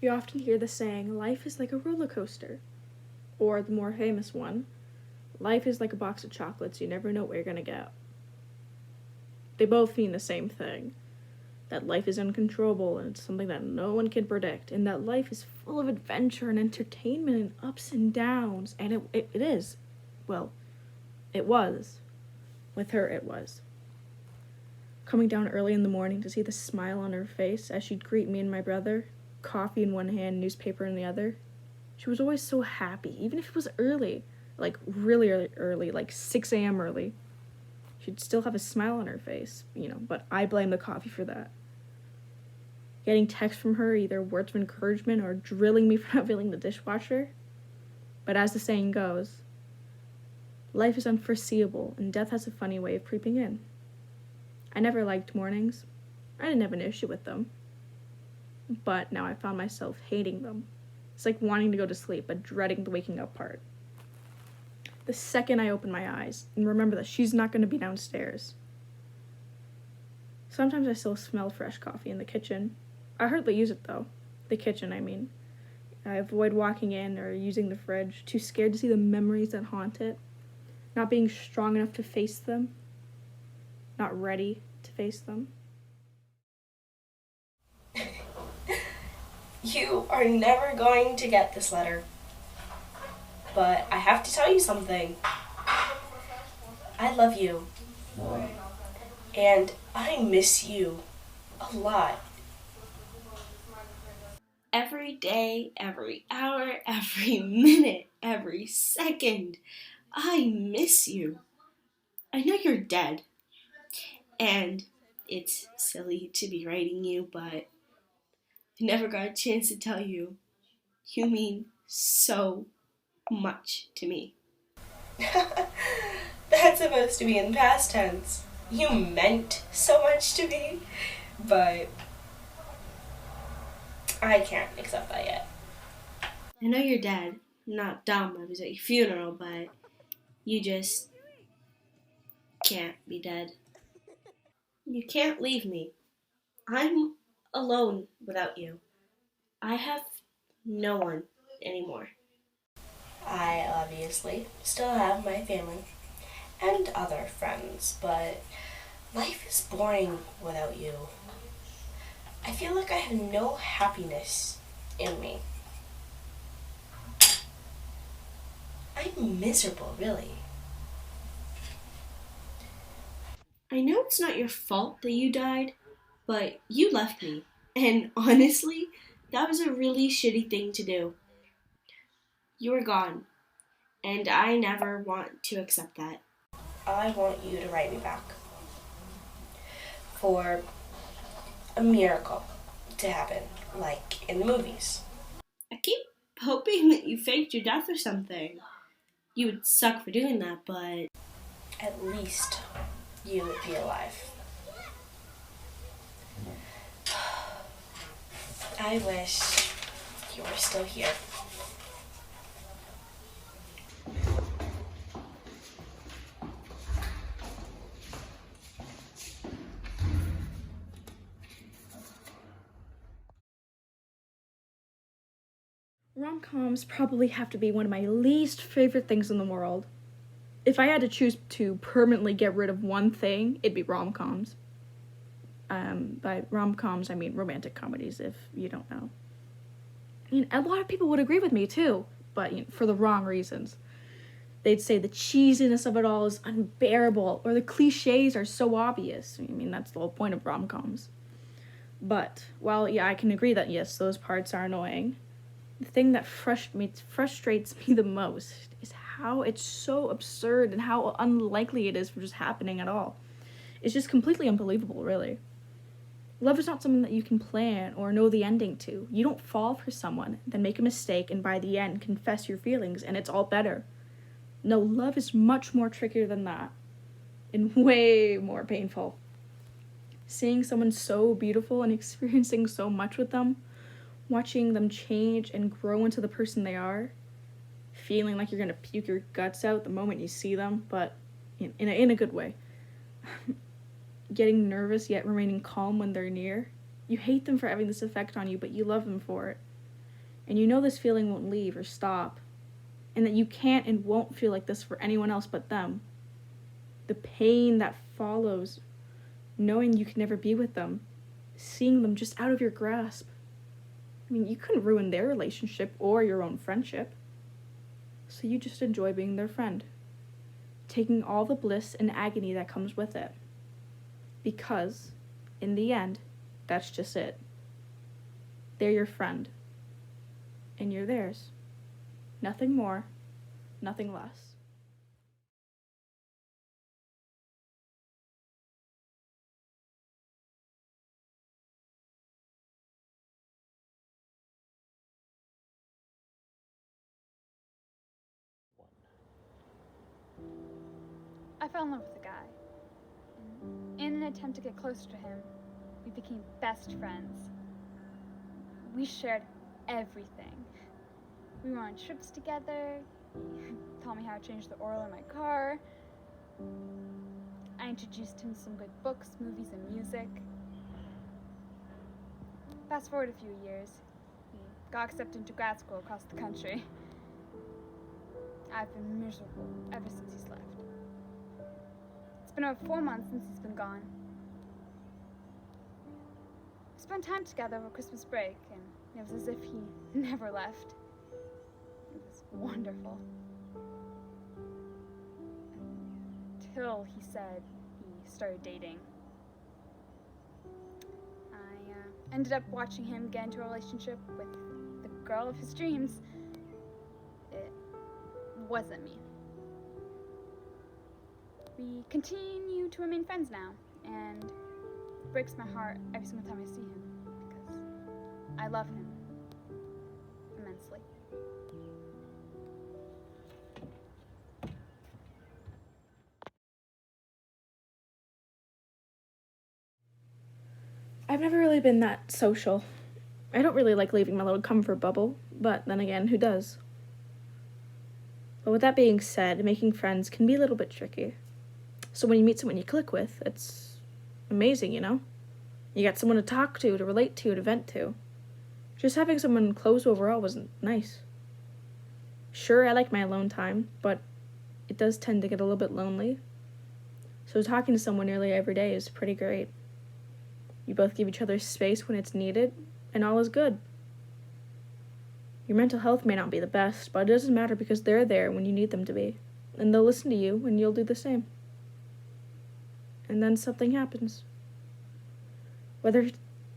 You often hear the saying, life is like a roller coaster. Or the more famous one, life is like a box of chocolates, you never know what you're gonna get. They both mean the same thing. That life is uncontrollable and it's something that no one can predict, and that life is full of adventure and entertainment and ups and downs, and it is. Well, it was. With her, it was. Coming down early in the morning to see the smile on her face as she'd greet me and my brother, coffee in one hand, newspaper in the other. She was always so happy, even if it was early, like really early, like 6 a.m. early. She'd still have a smile on her face, but I blame the coffee for that. Getting texts from her, either words of encouragement or drilling me for not filling the dishwasher. But as the saying goes, life is unforeseeable and death has a funny way of creeping in. I never liked mornings. I didn't have an issue with them. But now I found myself hating them. It's like wanting to go to sleep, but dreading the waking up part. The second I open my eyes and remember that she's not going to be downstairs. Sometimes I still smell fresh coffee in the kitchen. I hardly use it though. The kitchen, I mean. I avoid walking in or using the fridge, too scared to see the memories that haunt it. Not being strong enough to face them. Not ready to face them. You are never going to get this letter. But I have to tell you something. I love you. And I miss you a lot. Every day, every hour, every minute, every second, I miss you. I know you're dead. And it's silly to be writing you, but I never got a chance to tell you. You mean so much to me. That's supposed to be in past tense. You meant so much to me, but I can't accept that yet. I know you're dead. I'm not dumb. I was at your funeral, but you just can't be dead. You can't leave me. I'm alone without you. I have no one anymore. I obviously still have my family and other friends, but life is boring without you. I feel like I have no happiness in me. I'm miserable, really. I know it's not your fault that you died, but you left me. And honestly, that was a really shitty thing to do. You were gone, and I never want to accept that. I want you to write me back. For a miracle to happen, like in the movies. I keep hoping that you faked your death or something. You would suck for doing that, but at least you would be alive. I wish you were still here. Rom-coms probably have to be one of my least favorite things in the world. If I had to choose to permanently get rid of one thing, it'd be rom-coms. By rom-coms, I mean romantic comedies, if you don't know. I mean, a lot of people would agree with me, too, but for the wrong reasons. They'd say the cheesiness of it all is unbearable, or the cliches are so obvious. I mean, that's the whole point of rom-coms. But, while, yeah, I can agree that, yes, those parts are annoying, the thing that frustrates me the most is how it's so absurd and how unlikely it is for just happening at all. It's just completely unbelievable, really. Love is not something that you can plan or know the ending to. You don't fall for someone, then make a mistake, and by the end confess your feelings, and it's all better. No, love is much more trickier than that, and way more painful. Seeing someone so beautiful and experiencing so much with them, watching them change and grow into the person they are, feeling like you're gonna puke your guts out the moment you see them, but in a good way. Getting nervous yet remaining calm when they're near. You hate them for having this effect on you, but you love them for it. And you know this feeling won't leave or stop, and that you can't and won't feel like this for anyone else but them. The pain that follows, knowing you can never be with them, seeing them just out of your grasp. I mean, you couldn't ruin their relationship or your own friendship. So you just enjoy being their friend, taking all the bliss and agony that comes with it. Because, in the end, that's just it. They're your friend. And you're theirs. Nothing more, nothing less. I fell in love with a guy. And in an attempt to get closer to him, we became best friends. We shared everything. We went on trips together. He taught me how to change the oil in my car. I introduced him to some good books, movies, and music. Fast forward a few years, he got accepted into grad school across the country. I've been miserable ever since he's left. It's been over 4 months since he's been gone. We spent time together over Christmas break, and it was as if he never left. It was wonderful. Until he said he started dating. I ended up watching him get into a relationship with the girl of his dreams. It wasn't me. We continue to remain friends now, and it breaks my heart every single time I see him, because I love him immensely. I've never really been that social. I don't really like leaving my little comfort bubble, but then again, who does? But with that being said, making friends can be a little bit tricky. So when you meet someone you click with, it's amazing, you know? You got someone to talk to relate to vent to. Just having someone close overall wasn't nice. Sure, I like my alone time, but it does tend to get a little bit lonely. So talking to someone nearly every day is pretty great. You both give each other space when it's needed, and all is good. Your mental health may not be the best, but it doesn't matter because they're there when you need them to be, and they'll listen to you and you'll do the same. And then something happens. Whether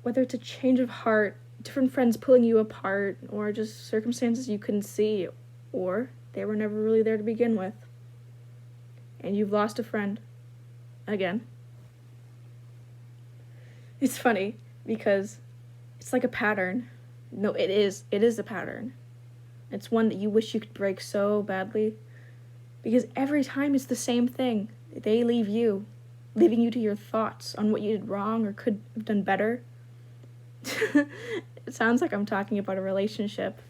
it's a change of heart, different friends pulling you apart, or just circumstances you couldn't see, or they were never really there to begin with. And you've lost a friend. Again. It's funny because it's like a pattern. No, it is a pattern. It's one that you wish you could break so badly, because every time it's the same thing. They leave you, leaving you to your thoughts on what you did wrong or could have done better. It sounds like I'm talking about a relationship.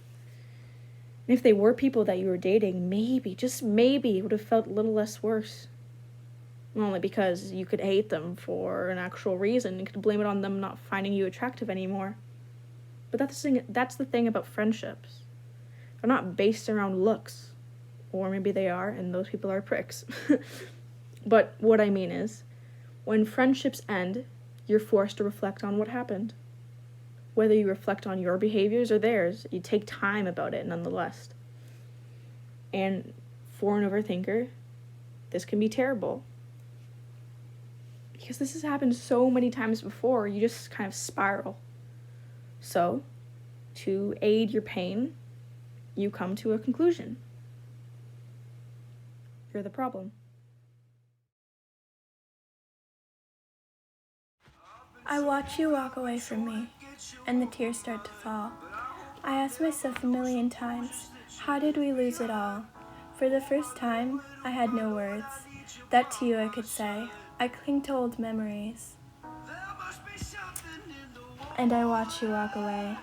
And if they were people that you were dating, maybe, just maybe, it would have felt a little less worse. Only because you could hate them for an actual reason. You could blame it on them not finding you attractive anymore. But that's the thing about friendships. They're not based around looks. Or maybe they are, and those people are pricks. But what I mean is, when friendships end, you're forced to reflect on what happened. Whether you reflect on your behaviors or theirs, you take time about it nonetheless. And for an overthinker, this can be terrible. Because this has happened so many times before, you just kind of spiral. So, to aid your pain, you come to a conclusion. You're the problem. I watch you walk away from me, and the tears start to fall. I ask myself a million times, how did we lose it all? For the first time, I had no words. That to you I could say. I cling to old memories, and I watch you walk away.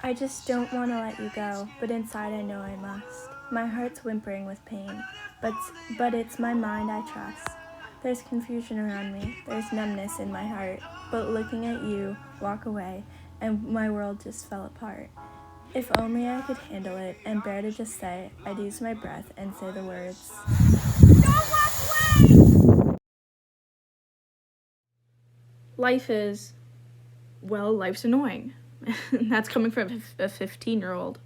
I just don't want to let you go, but inside I know I must. My heart's whimpering with pain, but it's my mind I trust. There's confusion around me, there's numbness in my heart, but looking at you walk away, and my world just fell apart. If only I could handle it and bear to just say, I'd use my breath and say the words. Life is, well, life's annoying. That's coming from a 15-year-old.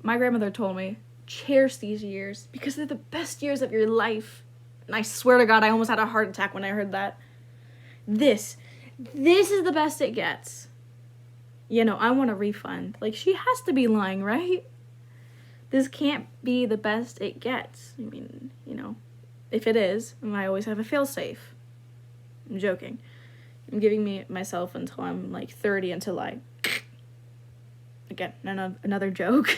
My grandmother told me, cherish these years because they're the best years of your life. And I swear to God, I almost had a heart attack when I heard that. This is the best it gets. I want a refund. Like, she has to be lying, right? This can't be the best it gets. I mean, if it is, I always have a failsafe. I'm joking. I'm giving myself until I'm like 30 until I... Again, another joke.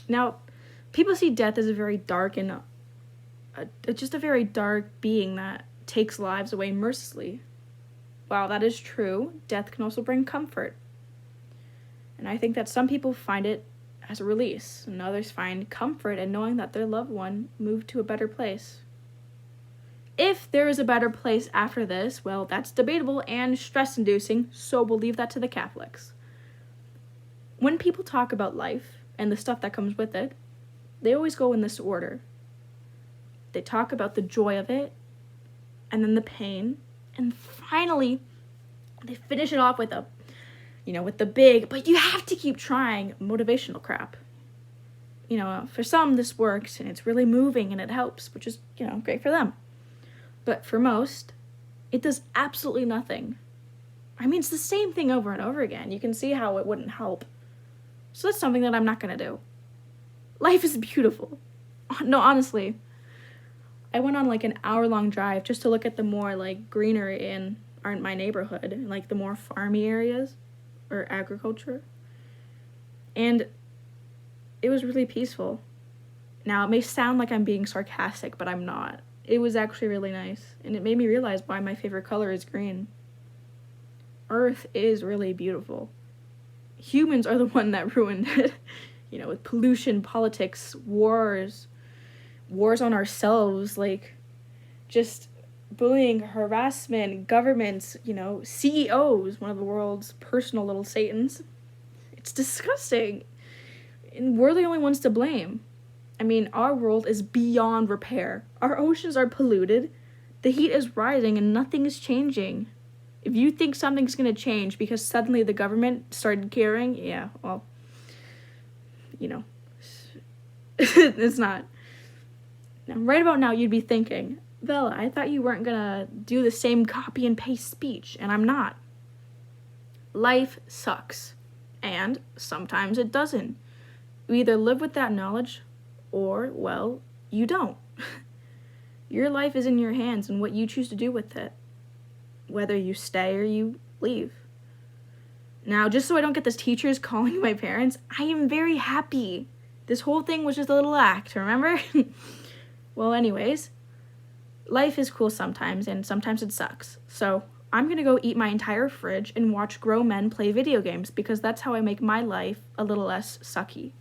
Now, people see death as a very dark and just a very dark being that takes lives away mercilessly. While that is true, death can also bring comfort. And I think that some people find it as a release, and others find comfort in knowing that their loved one moved to a better place. If there is a better place after this, well, that's debatable and stress-inducing, so we'll leave that to the Catholics. When people talk about life and the stuff that comes with it, they always go in this order. They talk about the joy of it, and then the pain, and finally, they finish it off with with the big, but you have to keep trying, motivational crap. For some, this works, and it's really moving, and it helps, which is, great for them. But for most, it does absolutely nothing. I mean, it's the same thing over and over again. You can see how it wouldn't help. So that's something that I'm not going to do. Life is beautiful. No, honestly. I went on like an hour-long drive just to look at the more like greenery in my neighborhood, like the more farmy areas or agriculture. And it was really peaceful. Now, it may sound like I'm being sarcastic, but I'm not. It was actually really nice, and it made me realize why my favorite color is green. Earth is really beautiful. Humans are the one that ruined it. With pollution, politics, wars on ourselves, like just bullying, harassment, governments, CEOs, one of the world's personal little satans. It's disgusting. And we're the only ones to blame. I mean, our world is beyond repair. Our oceans are polluted. The heat is rising and nothing is changing. If you think something's going to change because suddenly the government started caring, yeah, well, it's not. Now, right about now, you'd be thinking, Bella, I thought you weren't going to do the same copy and paste speech, and I'm not. Life sucks, and sometimes it doesn't. You either live with that knowledge, or, well, you don't. Your life is in your hands and what you choose to do with it, whether you stay or you leave. Now, just so I don't get this teachers calling my parents, I am very happy. This whole thing was just a little act, remember? Well, anyways, life is cool sometimes, and sometimes it sucks. So I'm going to go eat my entire fridge and watch grown men play video games because that's how I make my life a little less sucky.